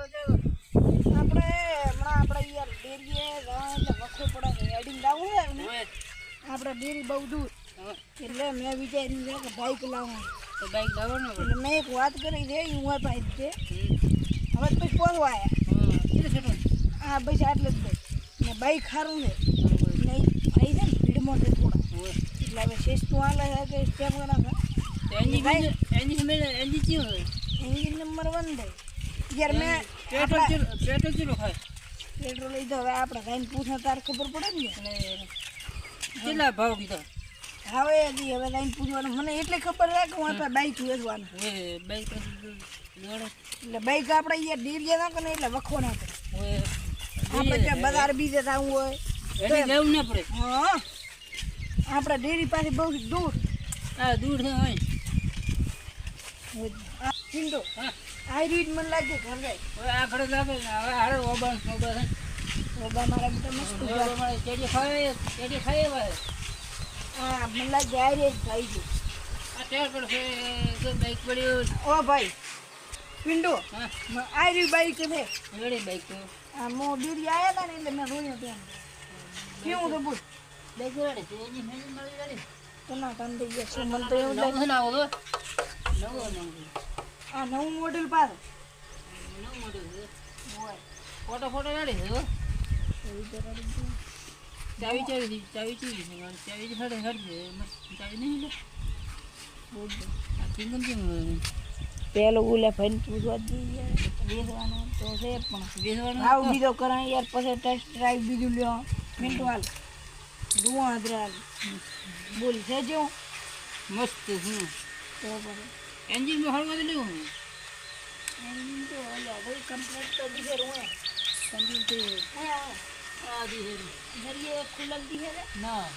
આપણે હમણાં આપણે યાર ડેરીએ જવાનું એટલે વખો પડે છે હેડિંગ લાવવું છે ને આપણે ડેરી બહુ દૂર એટલે મેં વિચાર્યું છે કે બાઇક લાવવાનું તો બાઇક લાવો ને એટલે મેં એક વાત કરી છે હું પાસે છે હવે પછી પહોંચવા આવ્યા હા બસ આટલે જ ભાઈ ને બાઇક સારું છે ને ભાઈ છે ને ભીડમાં છે થોડા એટલે હવે શેષતું હાલે છે કે સ્ટેપ કરા એન્જિન ચીયો હોય એન્જિન નંબર 1 ભાઈ યાર મેં પેટ્રોલ ચીલો ખાય પેટ્રોલ લીધો હવે આપણે ભાઈને પૂછો તાર ખબર પડે ને એટલે કેટલા ભાવ કીધા હવે હવે ભાઈને પૂછવાનું મને એટલે ખબર છે કે હું આપણે બાઇક વેચવાનું બાઇક એટલે બાઇક આપણે અહીંયા ડેરીએ નાખો ને એટલે વખો ના પડે આપણે ત્યાં બજાર બીજે જવું હોય એટલે જવું ના પડે હા આપણે ડેરી પાસે બહુ દૂર હા દૂર છે હોય ચિંતો હા આ રીત મને લાગે ઘર જાય હવે આ ઘરે લાગે ને હવે હારે ઓબા ઓબા મારા બેટા મસ્ત મારે ચેડી ખાય હા મને લાગે આ રીત થઈ ગયું આ ટેર પર છે બાઇક પડ્યું ઓ ભાઈ પિંડો હા આ રીત બાઈક છે રેડી બાઇક તો આ મો ડેરી આયા હતા ને એટલે મેં રોયો ત્યાં કેવું તો બોલ બાઇક રેડી છે એની મેની મળી રેડી તો ના કામ થઈ ગયા શું મને તો એવું લાગે નવું ના આવો નવો આ નવું મોડેલ પાસે નવું મોડું છે હોય ફોટો રેડી છે હો એવી તો રેડી છે ચાવી ચાવી હડે મસ્ત ચાવી નહીં લે બોલ આ કિંગમ કેમ પેલો ઓલા ભાઈને પૂછવા દઈએ વેચવાનું તો છે પણ બેસવાનું ભાવ બીજો કરાય યાર પછી ટેસ્ટ ડ્રાઈવ બીજું લ્યો મિનિટ વાલ દુઆ દ્રાલ બોલ છે જો મસ્ત છે તો પછી એન્જિન માં હળવા દે લેવું એન્જિન તો ઓલા ભાઈ કમ્પ્લીટ તો દીધે રોય કમ્પ્લીટ છે હા આ દી છે દરિયે ખુલલ દીધે રે ના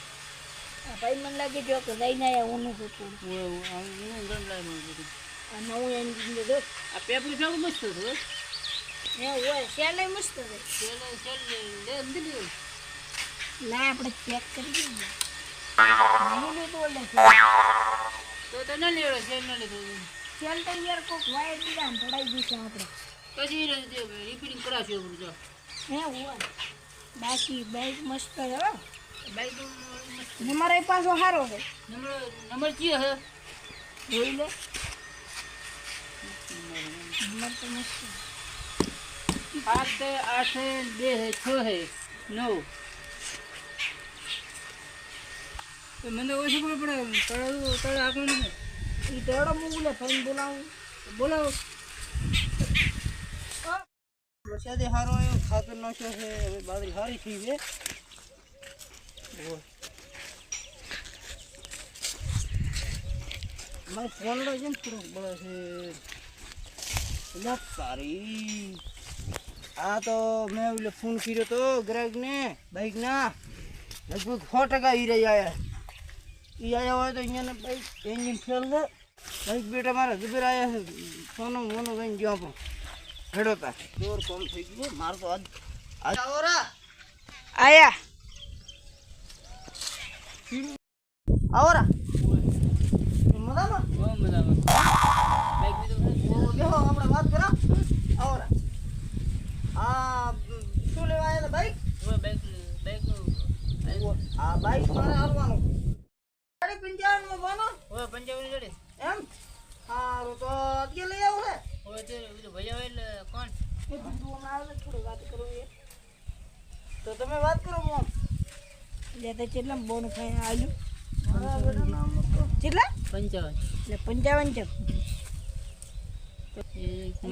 ભાઈ મને લાગે જો કે લઈને આયા ઓનું તો થોડું હું ગણ લાઈ માં બધું આ નવું એન્જિન દે આ પેપર કેવું મસ્ત છે હે હોય સેલે મસ્ત છે ચેલ લે અંદર લે ના આપણે ચેક કરી દઈએ નહીં લે તો લે તો ન લેવો ચેલ ન લે તો સેલ તો યાર કોક વાય દીધા ને પડાઈ દીધા આપણે પછી રિપેરિંગ કરાવશે બધું જો હે હોય બાકી બાઈક મસ્ત છે હો બાઈક નંબર એ પાછો સારો છે નંબર કયો હે જોઈ લે નંબર તો મસ્ત 8 8 2 6 है 9 તો મને ઓછું ખબર પડે તળે આગળ નહીં એ દોડો મૂલે ભાઈને બોલાવું બોલાવો વરસાદે સારો આવ્યો ખાતર નાખ્યો છે હવે બાજરી સારી થઈ છે મારે ફોનડો છે ને થોડોક બળે છે સારી આ તો મેં એટલે ફોન કર્યો તો ગ્રાહકને બાઇકના લગભગ 100% ઈ રહી આવ્યા હોય તો અહીંયા બાઇક એન્જિન ફેલ છે બાઇક બેટા મારા જબર આવ્યા છે સોનો મોનો લઈને ગયો પણ હેડોતા જોર કોમ થઈ ગયું મારે તો આજ આવરા આયા આવરા મજામાં બાઇક બેહો આપણે વાત કરો આવરા આ શું લેવા આવ્યા બાઈક આ બાઈક મારે હાલવાનું 55 માં બનો 55 જોડે એમ સારું તો અત્યારે લઈ આવું છે હવે તો ભૈયા એટલે કોણ એ બધું આવે થોડી વાત કરવી તો તમે વાત કરો મોમ લે તો કેટલા બોન ખાઈ આલ્યું મારા બેટા નામ તો કેટલા 55 એટલે 55 છે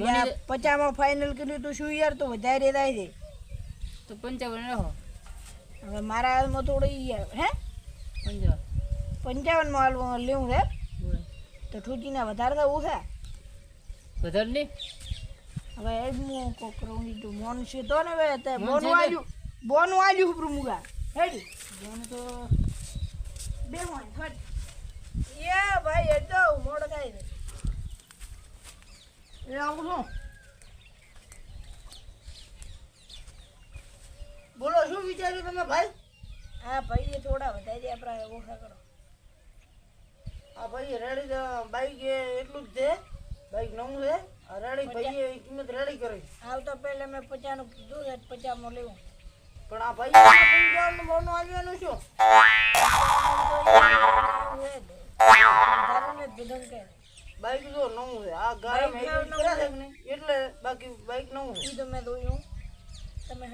યાર 50 માં ફાઇનલ કર્યું તો શું યાર તો વધારે થાય છે તો 55 રહો હવે મારા હાલમાં થોડી યાર હે 55 માં હાલમાં લેવું છે તો ઠૂચીના વધારે થવું છે વધારે નહીં હવે એ જ હું કોકરું તો મોન છે તો ને હવે તે બોનું આલ્યું ઉપર મુગા હેડી બોન તો બે મોન ફટ એ ભાઈ એ તો મોડ કાઈ દે એ આવું છું બોલો શું વિચાર્યું તમે ભાઈ હા ભાઈ એ થોડા વધારી આપણે ઓછા કરો આ ભાઈ રેડી બાઈક એટલું જ છે બાઈક નવું છે આ રેડી ભાઈએ એ કિંમત રેડી કરી. આવતો પહેલા મેં 50 નું કીધું છે 50 માં લેવું. પણ આ ભાઈ 55 મોનું આવ્યાનું શું? વધારે ને બધું કે બાઈક જો નવું છે. આ ગાડી મેં કર્યા છે કે નહીં એટલે બાકી બાઈક નવું છે. ઈ તો મેં દોયું તમે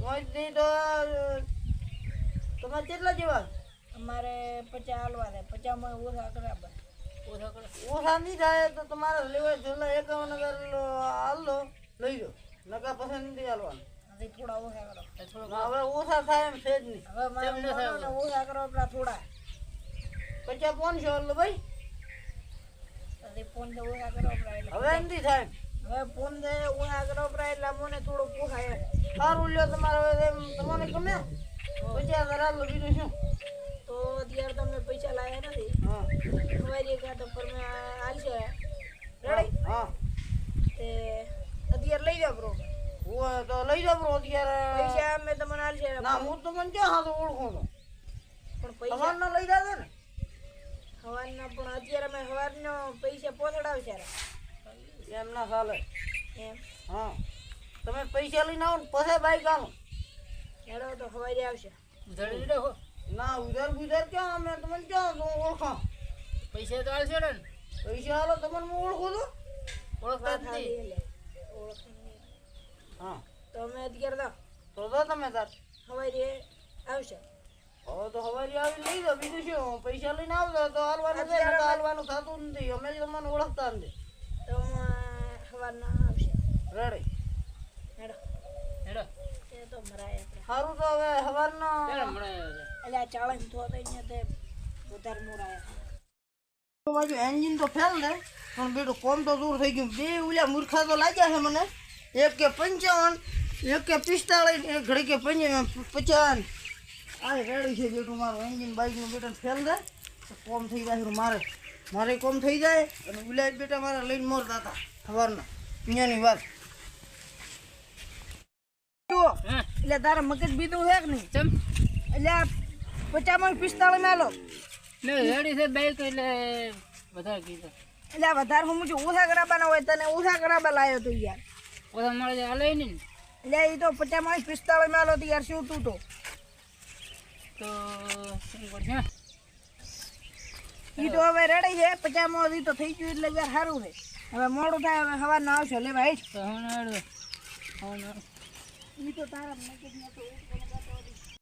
મોઈથી તો તમારે કેટલા જેવા? અમારે 50 હાલવા દે 50 માં ઓછા કરાબર ઓછા નહીં થાય તો તમારે લેવાય છેલ્લા 51,000 હાલ લો લઈ લો નકા પસંદ નથી હાલવાનું. હજી થોડા ઓછા કરો હવે ઓછા થાય એમ છે જ નહીં. હવે મારે ઓછા કરો આપણા થોડા 50 500 હાલ લો ભાઈ. હજી ફોન તો ઓછા કરો આપણા હવે એમ નથી થાય. હવે ફોન દે ઓછા કરો આપણા એટલે મને થોડું પોસાય સારું લ્યો તમારે હવે એમ તમને ગમે 50,000 હાલ લો બીજું શું. તો અત્યારે તમે પૈસા લાવ્યા નથી હા અમારી કાંટો પર મેં હાલશે રેડી હા તે અત્યારે લઈ જાઓ બ્રો ઓય તો લઈ જાવ બ્રો અત્યારે. પૈસા અમે તમને હાલશે ના હું તમને ક્યાં હાથે ઓળખું છું. પણ પૈસા તમારને લઈ જાવ ને. સવારના પણ અત્યારે મેં સવારનો પૈસા પહોંચાડાવશે એમ ના ચાલે. એમ હા તમે પૈસા લઈને આવો ને પછી બાઈક આવો. હેડો તો સવારે આવશે ના ઉધાર ગુજાર ક્યાં અમે તમને ક્યાં હું ઓળખાં. પૈસા તો હાલશે ને પૈસા હાલો તમને હું ઓળખું છું. ઓળખતા જ નહીં. હા તો અમે અત્યારે તો તો તમે તાર સવારે આવશે હવે તો હવારી આવી લઈ દો બીજું શું. પૈસા લઈને આવજો તો હાલવાનું છે નકર હાલવાનું થતું નથી. અમે જ તમને ઓળખતા નથી. તો સવારના આવશે રેડી હેડો હેડો તે તો મરાય આપણે સારું તો હવે સવારના ચાલો મળે એટલે આ ચાળન થો તો અહીંયા તે વધારે મોરાયા બાજુ એન્જિન તો ફેલ ને પણ બેટું કોમ તો દૂર થઈ ગયું. બે ઓલા મૂર્ખા તો લાગ્યા છે મને. એક કે 55 એક કે 45 એક ઘડી કે 50. આ રેડી છે બેટું મારું એન્જિન બાઇકનું બેટા ફેલ દે તો કોમ થઈ જાય મારે કોમ થઈ જાય અને ઓલા બેટા મારે લઈને મોરતા હતા સવારના અહીંયાની વાત. હા એટલે તારે મગજ બીજું છે કે નહીં ચમ એટલે આ 50 માં 45 માં લો ને રેડી છે બાઈક એટલે વધારે કીધું એટલે આ વધારે હું ઓછા કરાવવાના હોય તને ઓછા કરાવવા લાવ્યો તું યાર ઓછા મળે હાલે નહીં ને એટલે એ તો 50 માં 45 માં લો તો યાર શું તું તો તો શું કરશે ઈ તો હવે રેડી છે 50 માં ઈ તો થઈ ગયું એટલે યાર સારું છે હવે મોડું થાય હવે સવારના આવશે લે ભાઈ તો હું હેડો ઈ તો તારા મગજમાં તો